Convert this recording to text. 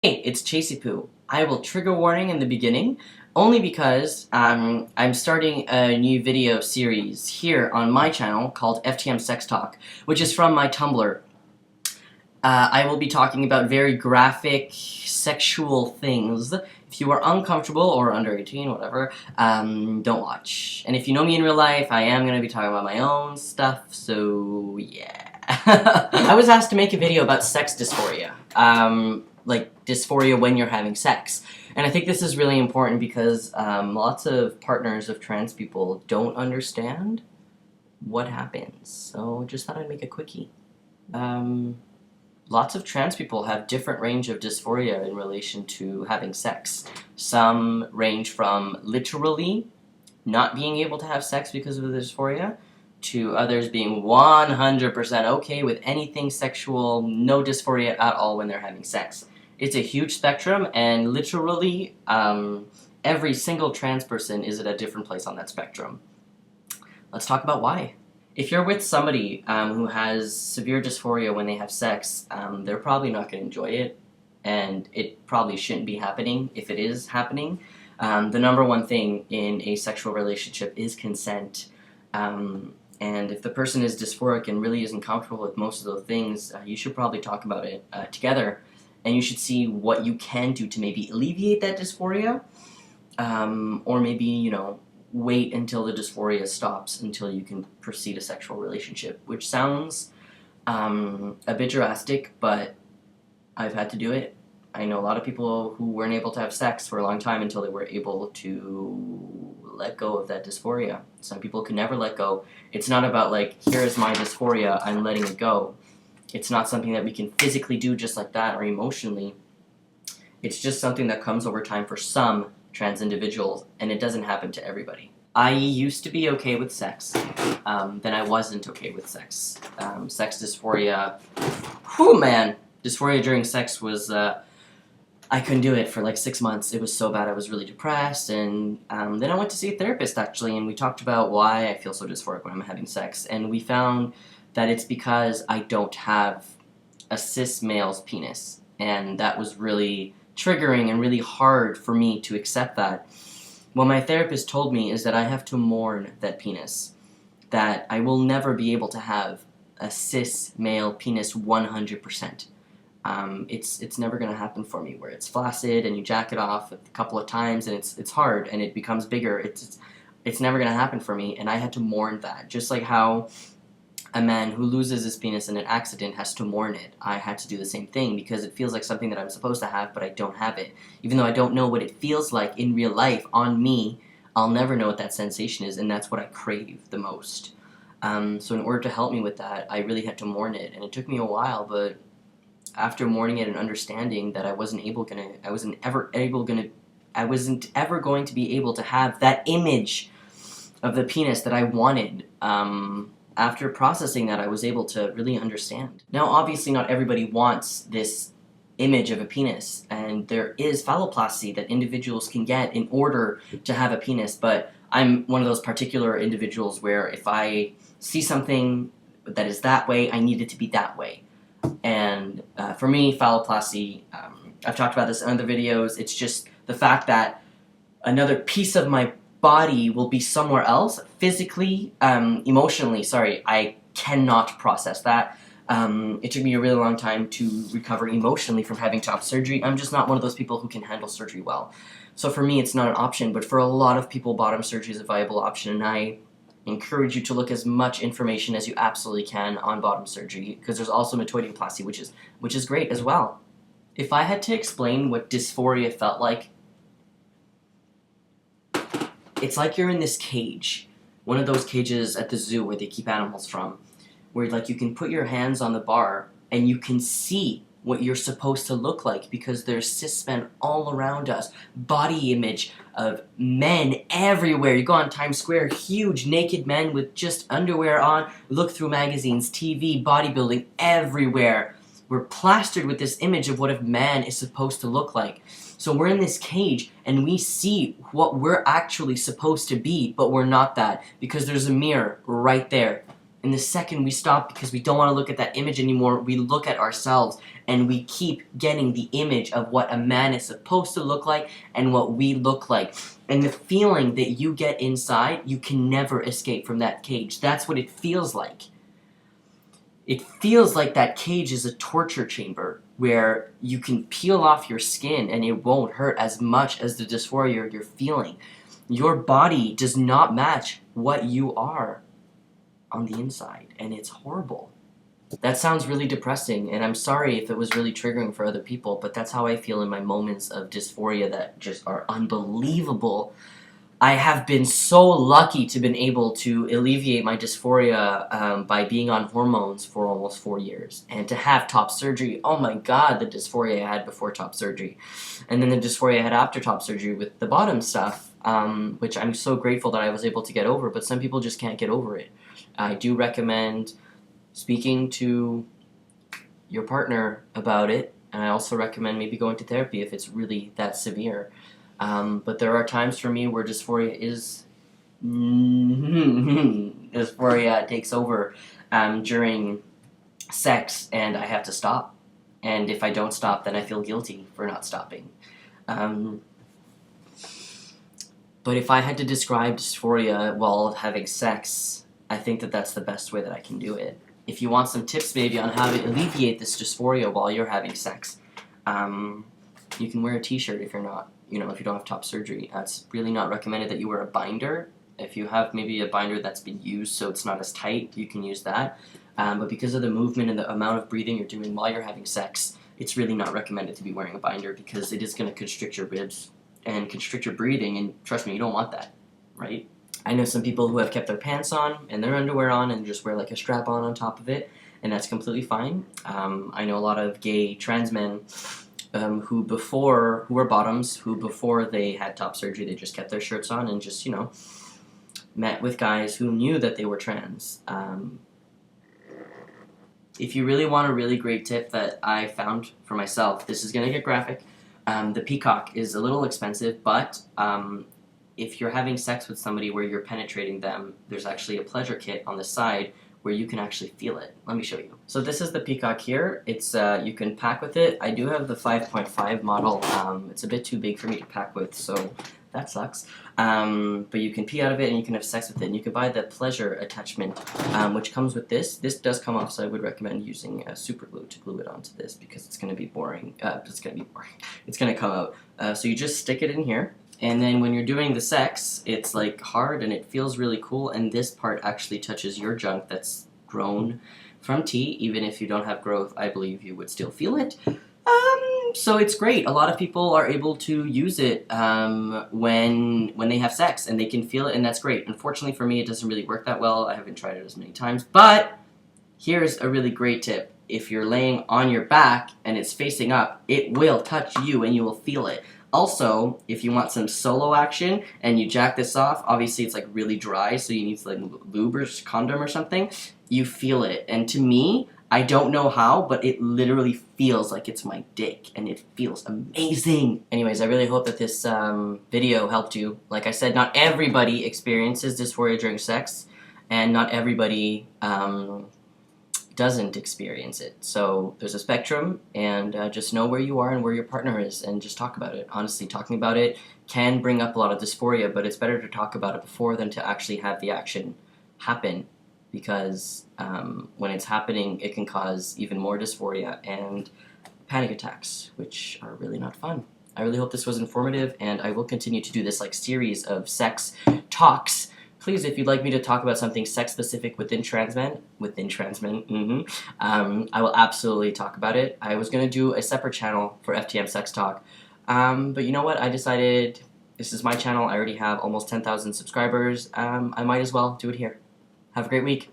Hey, it's Chasey Poo. I will trigger warning in the beginning, only because I'm starting a new video series here on my channel called FTMsextalk, which is from my Tumblr. I will be talking about very graphic, sexual things. If you are uncomfortable or under 18, whatever, don't watch. And if you know me in real life, I am going to be talking about my own stuff, so yeah. I was asked to make a video about sex dysphoria. Like dysphoria when you're having sex. And I think this is really important because lots of partners of trans people don't understand what happens. So just thought I'd make a quickie. Lots of trans people have different range of dysphoria in relation to having sex. Some range from literally not being able to have sex because of the dysphoria, to others being 100% okay with anything sexual, no dysphoria at all when they're having sex. It's a huge spectrum, and literally every single trans person is at a different place on that spectrum. Let's talk about why. If you're with somebody who has severe dysphoria when they have sex, they're probably not going to enjoy it, and it probably shouldn't be happening if it is happening. The number one thing in a sexual relationship is consent. And if the person is dysphoric and really isn't comfortable with most of those things, you should probably talk about it together. And you should see what you can do to maybe alleviate that dysphoria. Or maybe, you know, wait until the dysphoria stops until you can proceed a sexual relationship. Which sounds a bit drastic, but I've had to do it. I know a lot of people who weren't able to have sex for a long time until they were able to let go of that dysphoria. Some people can never let go. It's not about like, here's my dysphoria, I'm letting it go. It's not something that we can physically do just like that or emotionally. It's just something that comes over time for some trans individuals, and it doesn't happen to everybody. I used to be okay with sex, then I wasn't okay with sex. Sex dysphoria, whew man, dysphoria during sex was, I couldn't do it for like 6 months. It was so bad I was really depressed, and then I went to see a therapist actually, and we talked about why I feel so dysphoric when I'm having sex, and we found that it's because I don't have a cis male's penis, and that was really triggering and really hard for me to accept that. What my therapist told me is that I have to mourn that penis, that I will never be able to have a cis male penis 100%. It's never going to happen for me, where it's flaccid and you jack it off a couple of times and it's hard and it becomes bigger. It's never going to happen for me, and I had to mourn that. Just like how a man who loses his penis in an accident has to mourn it. I had to do the same thing because it feels like something that I'm supposed to have, but I don't have it. Even though I don't know what it feels like in real life on me, I'll never know what that sensation is, and that's what I crave the most. So in order to help me with that, I really had to mourn it, and it took me a while, but after mourning it and understanding that I wasn't ever going to be able to have that image of the penis that I wanted, after processing that, I was able to really understand. Now, obviously, not everybody wants this image of a penis, and there is phalloplasty that individuals can get in order to have a penis, but I'm one of those particular individuals where if I see something that is that way, I need it to be that way. And for me, phalloplasty, I've talked about this in other videos, it's just the fact that another piece of my body will be somewhere else, physically, emotionally, sorry, I cannot process that. It took me a really long time to recover emotionally from having top surgery. I'm just not one of those people who can handle surgery well. So for me, it's not an option, but for a lot of people, bottom surgery is a viable option, and I encourage you to look as much information as you absolutely can on bottom surgery, because there's also metoidioplasty, which is great as well. If I had to explain what dysphoria felt like, it's like you're in this cage, one of those cages at the zoo where they keep animals from, where like you can put your hands on the bar and you can see what you're supposed to look like because there's cis men all around us, body image of men everywhere. You go on Times Square, huge naked men with just underwear on, look through magazines, TV, bodybuilding, everywhere. We're plastered with this image of what a man is supposed to look like. So we're in this cage, and we see what we're actually supposed to be, but we're not that, because there's a mirror right there. And the second we stop because we don't want to look at that image anymore, we look at ourselves and we keep getting the image of what a man is supposed to look like and what we look like. And the feeling that you get inside, you can never escape from that cage. That's what it feels like. It feels like that cage is a torture chamber where you can peel off your skin and it won't hurt as much as the dysphoria you're feeling. Your body does not match what you are on the inside, and it's horrible. That sounds really depressing, and I'm sorry if it was really triggering for other people, but that's how I feel in my moments of dysphoria that just are unbelievable. I have been so lucky to been able to alleviate my dysphoria by being on hormones for almost 4 years, and to have top surgery. Oh my god, the dysphoria I had before top surgery, and then the dysphoria I had after top surgery with the bottom stuff, which I'm so grateful that I was able to get over, but some people just can't get over it. I do recommend speaking to your partner about it, and I also recommend maybe going to therapy if it's really that severe. But there are times for me where dysphoria is dysphoria takes over during sex, and I have to stop. And if I don't stop, then I feel guilty for not stopping. But if I had to describe dysphoria while having sex, I think that that's the best way that I can do it. If you want some tips maybe on how to alleviate this dysphoria while you're having sex, you can wear a t-shirt if you're not, if you don't have top surgery. It's really not recommended that you wear a binder. If you have maybe a binder that's been used so it's not as tight, you can use that. But because of the movement and the amount of breathing you're doing while you're having sex, it's really not recommended to be wearing a binder because it is going to constrict your ribs and constrict your breathing, and trust me, you don't want that, right? I know some people who have kept their pants on and their underwear on and just wear like a strap on top of it, and that's completely fine. I know a lot of gay trans men who were bottoms, who before they had top surgery, they just kept their shirts on and just, met with guys who knew that they were trans. If you really want a really great tip that I found for myself, this is going to get graphic. The peacock is a little expensive, but if you're having sex with somebody where you're penetrating them, there's actually a pleasure kit on the side where you can actually feel it. Let me show you. So this is the peacock here. It's you can pack with it. I do have the 5.5 model. It's a bit too big for me to pack with, so that sucks. But you can pee out of it and you can have sex with it. And you can buy the pleasure attachment, which comes with this. This does come off, so I would recommend using super glue to glue it onto this because it's going to be boring. It's going to come out. So you just stick it in here. And then when you're doing the sex, it's like hard and it feels really cool, and this part actually touches your junk that's grown from tea. Even if you don't have growth, I believe you would still feel it. So it's great. A lot of people are able to use it when they have sex, and they can feel it, and that's great. Unfortunately for me, it doesn't really work that well. I haven't tried it as many times, but here's a really great tip. If you're laying on your back and it's facing up, it will touch you and you will feel it. Also, if you want some solo action and you jack this off, obviously it's like really dry, so you need to like lube or condom or something, you feel it. And to me, I don't know how, but it literally feels like it's my dick, and it feels amazing. Anyways, I really hope that this video helped you. Like I said, not everybody experiences dysphoria during sex, and not everybody doesn't experience it. So there's a spectrum, and just know where you are and where your partner is, and just talk about it. Honestly, talking about it can bring up a lot of dysphoria, but it's better to talk about it before than to actually have the action happen, because when it's happening, it can cause even more dysphoria and panic attacks, which are really not fun. I really hope this was informative, and I will continue to do this like series of sex talks. Please, if you'd like me to talk about something sex-specific within trans men, I will absolutely talk about it. I was going to do a separate channel for FTM Sex Talk, but you know what? I decided this is my channel. I already have almost 10,000 subscribers. I might as well do it here. Have a great week.